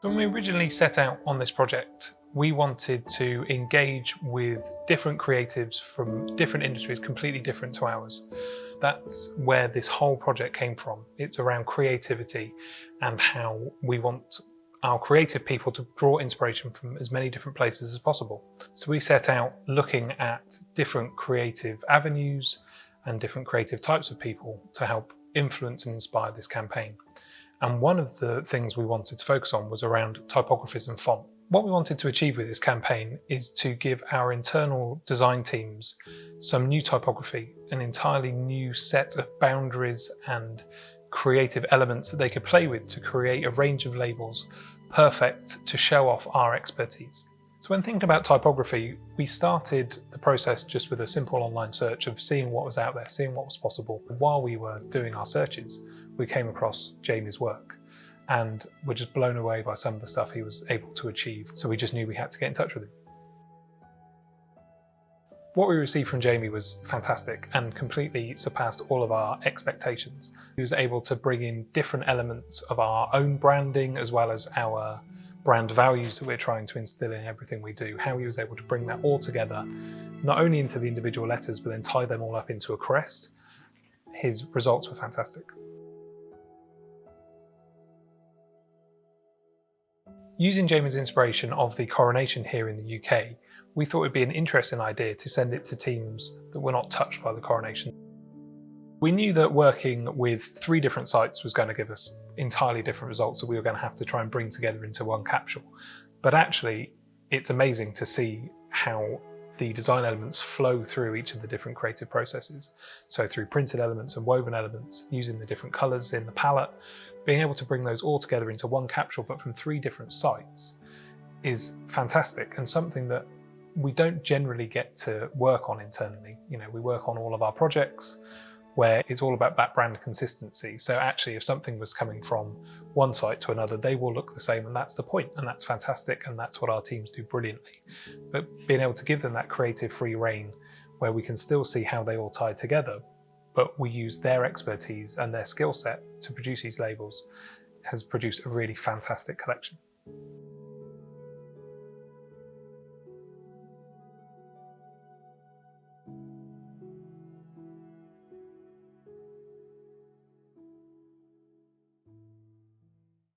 When we originally set out on this project, we wanted to engage with different creatives from different industries completely different to ours. That's where this whole project came from. It's around creativity and how we want our creative people to draw inspiration from as many different places as possible. So we set out looking at different creative avenues and different creative types of people to help influence and inspire this campaign. And one of the things we wanted to focus on was around typographies and font. What we wanted to achieve with this campaign is to give our internal design teams some new typography, an entirely new set of boundaries and creative elements that they could play with to create a range of labels perfect to show off our expertise. So when thinking about typography, we started the process just with a simple online search of seeing what was out there, seeing what was possible. While we were doing our searches, we came across Jamie's work and were just blown away by some of the stuff he was able to achieve. So we just knew we had to get in touch with him. What we received from Jamie was fantastic and completely surpassed all of our expectations. He was able to bring in different elements of our own branding as well as our brand values that we're trying to instill in everything we do, how he was able to bring that all together, not only into the individual letters, but then tie them all up into a crest. His results were fantastic. Using Jamie's inspiration of the coronation here in the UK, we thought it'd be an interesting idea to send it to teams that were not touched by the coronation. We knew that working with 3 different sites was going to give us entirely different results that we were going to have to try and bring together into one capsule. But actually, it's amazing to see how the design elements flow through each of the different creative processes. So through printed elements and woven elements, using the different colours in the palette, being able to bring those all together into one capsule, but from 3 different sites, is fantastic and something that we don't generally get to work on internally. You know, we work on all of our projects where it's all about that brand consistency. So actually, if something was coming from one site to another, they will look the same, and that's the point, and that's fantastic, and that's what our teams do brilliantly. But being able to give them that creative free rein where we can still see how they all tie together, but we use their expertise and their skill set to produce these labels, has produced a really fantastic collection.